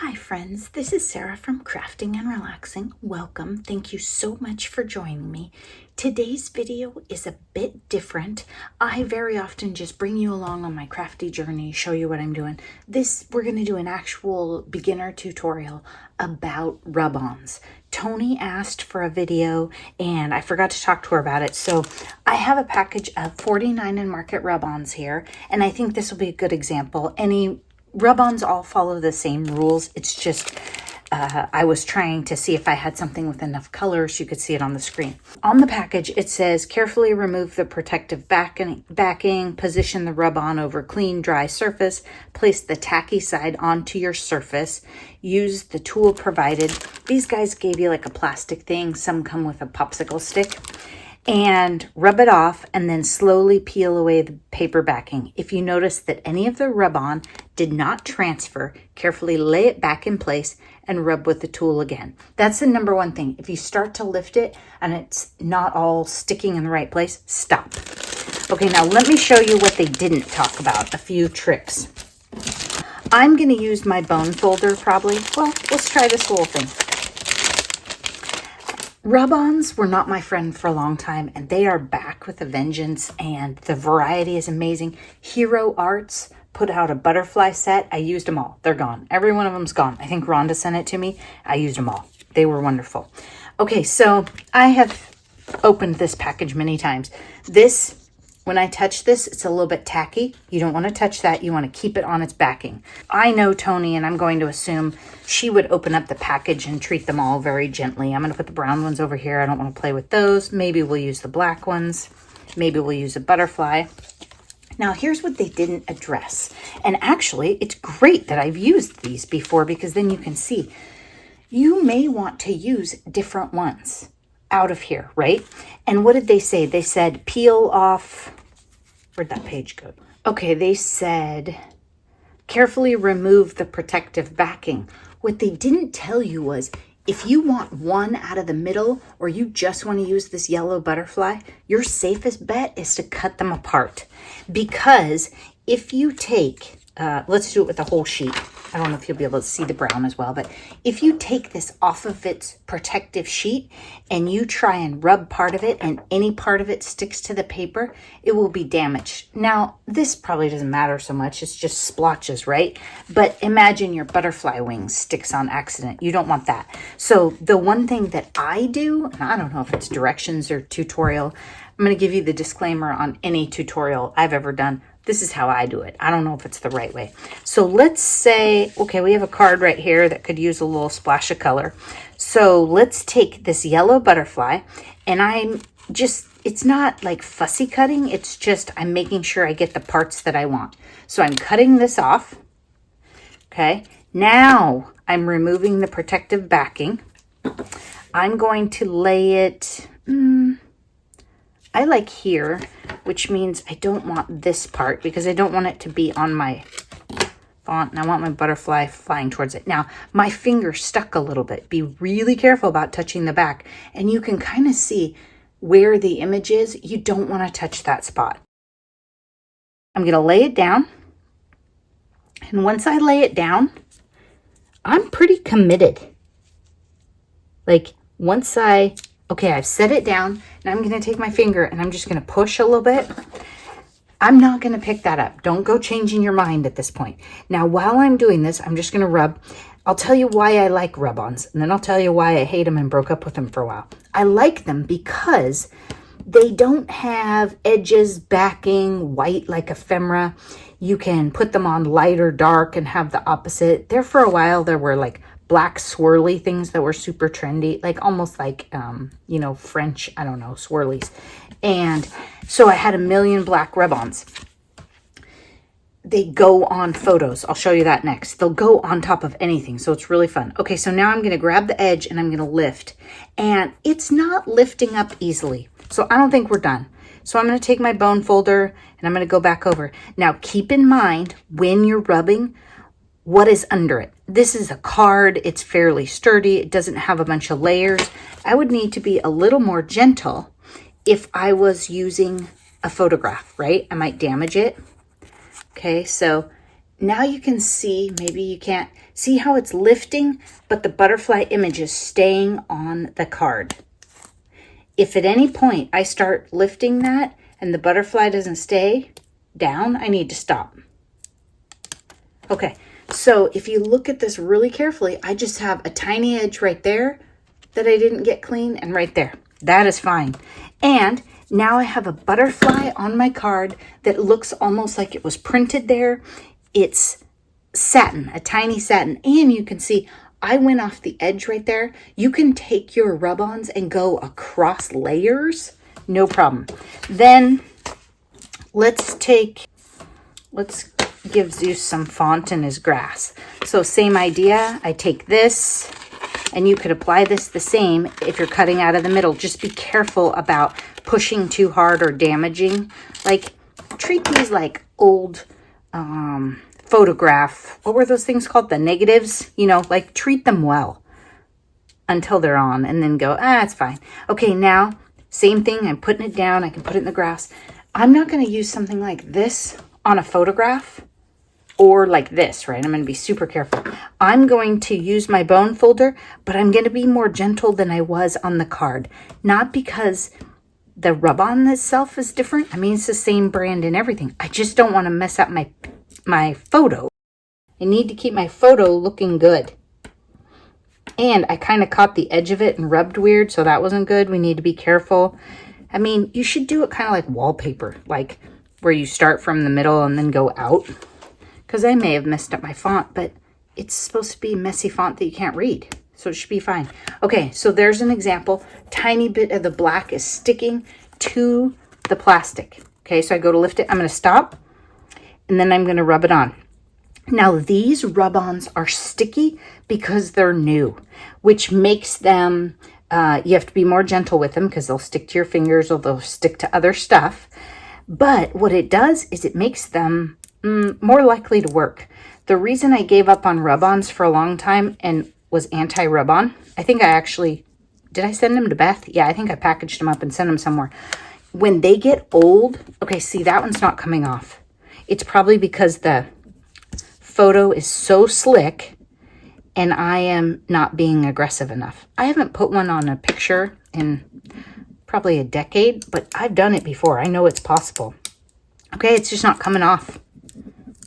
Hi friends, this is Sarah from Crafting and Relaxing. Welcome. Thank you so much for joining me. Today's video is a bit different. I very often just bring you along on my crafty journey, show you what I'm doing. We're going to do an actual beginner tutorial about rub-ons. Toni asked for a video and I forgot to talk to her about it. So I have a package of 49 and Market rub-ons here, and I think this will be a good example. Any rub-ons all follow the same rules. It's just I was trying to see if I had something with enough color so you could see it on the screen. On the package, it says, carefully remove the protective backing, position the rub-on over clean, dry surface, place the tacky side onto your surface, use the tool provided. These guys gave you like a plastic thing. Some come with a popsicle stick. And rub it off and then slowly peel away the paper backing. If you notice that any of the rub-on did not transfer, carefully lay it back in place and rub with the tool again. That's the number one thing. If you start to lift it and it's not all sticking in the right place, stop. Okay, now let me show you what they didn't talk about, a few tricks. I'm going to use my bone folder probably. Well, let's try this little thing. Rub-ons were not my friend for a long time, and they are back with a vengeance, and the variety is amazing. Hero Arts put out a butterfly set. I used them all. They're gone. Every one of them's gone. I think Rhonda sent it to me. I used them all. They were wonderful. Okay, so I have opened this package many times. When I touch this, it's a little bit tacky. You don't want to touch that. You want to keep it on its backing. I know Toni, and I'm going to assume she would open up the package and treat them all very gently. I'm going to put the brown ones over here. I don't want to play with those. Maybe we'll use the black ones. Maybe we'll use a butterfly. Now, here's what they didn't address. And actually, it's great that I've used these before because then you can see. You may want to use different ones out of here, right? And what did they say? They said peel off. Where'd that page go? Okay, they said carefully remove the protective backing. What they didn't tell you was if you want one out of the middle or you just want to use this yellow butterfly, your safest bet is to cut them apart. Because if you take, let's do it with the whole sheet. I don't know if you'll be able to see the brown as well, but if you take this off of its protective sheet and you try and rub part of it and any part of it sticks to the paper, it will be damaged. Now, this probably doesn't matter so much. It's just splotches, right? But imagine your butterfly wing sticks on accident. You don't want that. So the one thing that I do, and I don't know if it's directions or tutorial, I'm going to give you the disclaimer on any tutorial I've ever done. This is how I do it. I don't know if it's the right way. So let's say, okay, we have a card right here that could use a little splash of color. So let's take this yellow butterfly, and it's not like fussy cutting. It's just I'm making sure I get the parts that I want. So I'm cutting this off. Okay. Now I'm removing the protective backing. I'm going to lay it, I like here, which means I don't want this part because I don't want it to be on my font and I want my butterfly flying towards it. Now, my finger stuck a little bit. Be really careful about touching the back, and you can kind of see where the image is. You don't want to touch that spot. I'm going to lay it down, and once I lay it down, I'm pretty committed. Like okay, I've set it down, and I'm going to take my finger and I'm just going to push a little bit. I'm not going to pick that up. Don't go changing your mind at this point. Now, while I'm doing this, I'm just going to rub. I'll tell you why I like rub-ons, and then I'll tell you why I hate them and broke up with them for a while. I like them because they don't have edges, backing, white like ephemera. You can put them on light or dark and have the opposite. There for a while, there were like black swirly things that were super trendy, like almost like, French, I don't know, swirlies. And so I had a million black rub-ons. They go on photos. I'll show you that next. They'll go on top of anything, so it's really fun. Okay, so now I'm going to grab the edge and I'm going to lift. And it's not lifting up easily, so I don't think we're done. So I'm going to take my bone folder and I'm going to go back over. Now, keep in mind when you're rubbing, what is under it. This is a card. It's fairly sturdy. It doesn't have a bunch of layers. I would need to be a little more gentle if I was using a photograph, right? I might damage it. Okay, so now you can see, maybe you can't see how it's lifting, but the butterfly image is staying on the card. If at any point I start lifting that and the butterfly doesn't stay down, I need to stop. Okay, so if you look at this really carefully, I just have a tiny edge right there that I didn't get clean, and right there. That is fine. And now I have a butterfly on my card that looks almost like it was printed there. It's satin, a tiny satin, and you can see I went off the edge right there. You can take your rub-ons and go across layers, no problem. Then let's give Zeus some font in his grass. So same idea, I take this, and you could apply this the same if you're cutting out of the middle. Just be careful about pushing too hard or damaging. Like, treat these like old photograph, what were those things called? The negatives, you know, like treat them well until they're on, and then go, it's fine. Okay, now, same thing, I'm putting it down, I can put it in the grass. I'm not gonna use something like this on a photograph or like this, right? I'm gonna be super careful. I'm going to use my bone folder, but I'm gonna be more gentle than I was on the card. Not because the rub-on itself is different. I mean, it's the same brand and everything. I just don't wanna mess up my photo. I need to keep my photo looking good. And I kind of caught the edge of it and rubbed weird, so that wasn't good. We need to be careful. I mean, you should do it kind of like wallpaper, like where you start from the middle and then go out. Because I may have messed up my font, but it's supposed to be messy font that you can't read, so it should be fine. Okay, so there's an example. Tiny bit of the black is sticking to the plastic. Okay, so I go to lift it. I'm going to stop, and then I'm going to rub it on. Now, these rub-ons are sticky because they're new, which makes them, you have to be more gentle with them because they'll stick to your fingers or they'll stick to other stuff. But what it does is it makes them more likely to work. The reason I gave up on rub-ons for a long time and was anti-rub-on, I think I actually, did I send them to Beth? Yeah, I think I packaged them up and sent them somewhere. When they get old, okay, see, that one's not coming off. It's probably because the photo is so slick and I am not being aggressive enough. I haven't put one on a picture in probably a decade, but I've done it before. I know it's possible. Okay, it's just not coming off.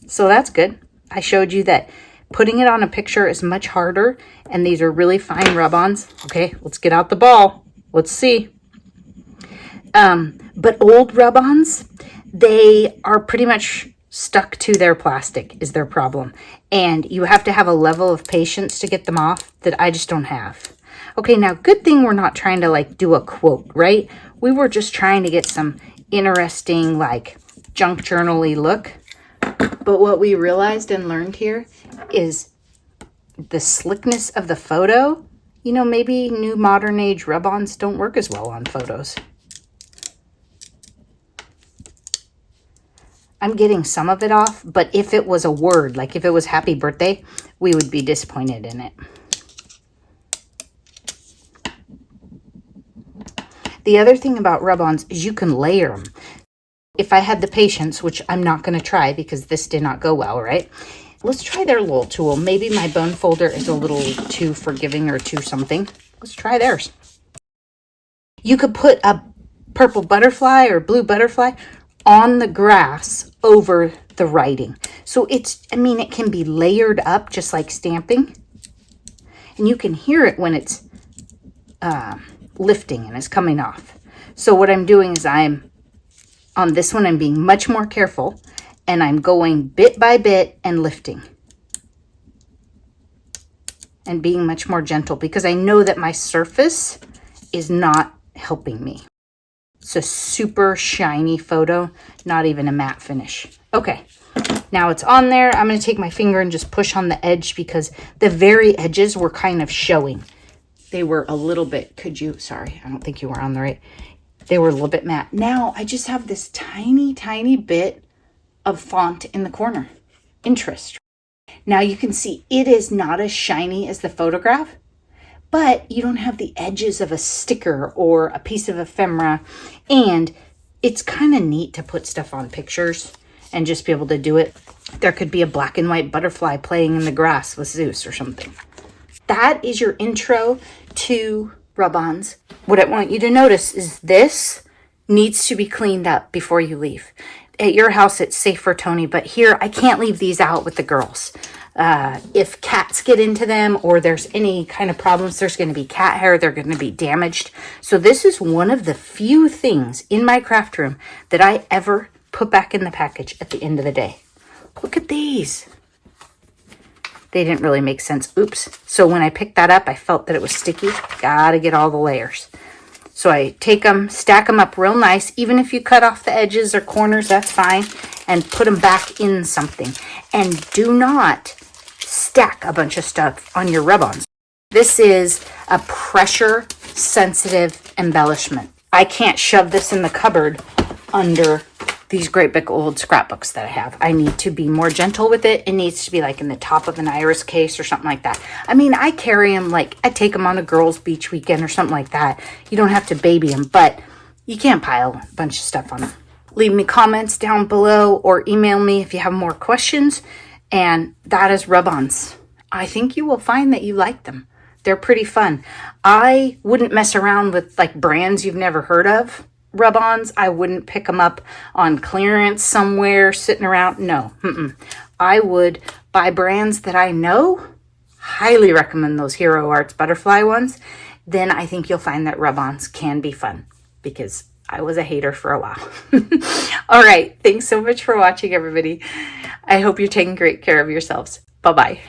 So that's good. I showed you that putting it on a picture is much harder, and these are really fine rub-ons. Okay, let's get out the ball. Let's see. But old rub-ons, they are pretty much stuck to their plastic is their problem. And you have to have a level of patience to get them off that I just don't have. Okay, now good thing we're not trying to like do a quote, right? We were just trying to get some interesting like junk journal-y look. But what we realized and learned here is the slickness of the photo. You know, maybe new modern age rub-ons don't work as well on photos. I'm getting some of it off, but if it was a word, like if it was happy birthday, we would be disappointed in it. The other thing about rub-ons is you can layer them. If I had the patience, which I'm not going to try because this did not go well, right? Let's try their little tool. Maybe my bone folder is a little too forgiving or too something. Let's try theirs. You could put a purple butterfly or blue butterfly on the grass over the writing. So it's, I mean, it can be layered up just like stamping. And you can hear it when it's lifting and it's coming off. So what I'm doing is on this one, I'm being much more careful and I'm going bit by bit and lifting. And being much more gentle because I know that my surface is not helping me. It's a super shiny photo, not even a matte finish. Okay, now it's on there. I'm going to take my finger and just push on the edge because the very edges were kind of showing. They were a little bit, sorry, I don't think you were on the right. They were a little bit matte. Now I just have this tiny, tiny bit of font in the corner. Interest. Now you can see it is not as shiny as the photograph, but you don't have the edges of a sticker or a piece of ephemera. And it's kind of neat to put stuff on pictures and just be able to do it. There could be a black and white butterfly playing in the grass with Zeus or something. That is your intro to rub-ons. What I want you to notice is this needs to be cleaned up before you leave. At your house, it's safe for Toni, but here, I can't leave these out with the girls. If cats get into them or there's any kind of problems, there's going to be cat hair, they're going to be damaged. So this is one of the few things in my craft room that I ever put back in the package at the end of the day. Look at these. They didn't really make sense. Oops. So when I picked that up, I felt that it was sticky. Gotta get all the layers. So I take them, stack them up real nice. Even if you cut off the edges or corners, that's fine. And put them back in something. And do not stack a bunch of stuff on your rub-ons. This is a pressure-sensitive embellishment. I can't shove this in the cupboard under these great big old scrapbooks that I have. I need to be more gentle with it. It needs to be like in the top of an iris case or something like that. I mean, I carry them like, I take them on a girls' beach weekend or something like that. You don't have to baby them, but you can't pile a bunch of stuff on them. Leave me comments down below or email me if you have more questions. And that is rub-ons. I think you will find that you like them. They're pretty fun. I wouldn't mess around with like brands you've never heard of. Rub-ons, I wouldn't pick them up on clearance somewhere sitting around. No, I would buy brands that I know. Highly recommend those Hero Arts butterfly ones. Then I think you'll find that rub-ons can be fun because I was a hater for a while. All right, thanks so much for watching, everybody. I hope you're taking great care of yourselves. Bye-bye.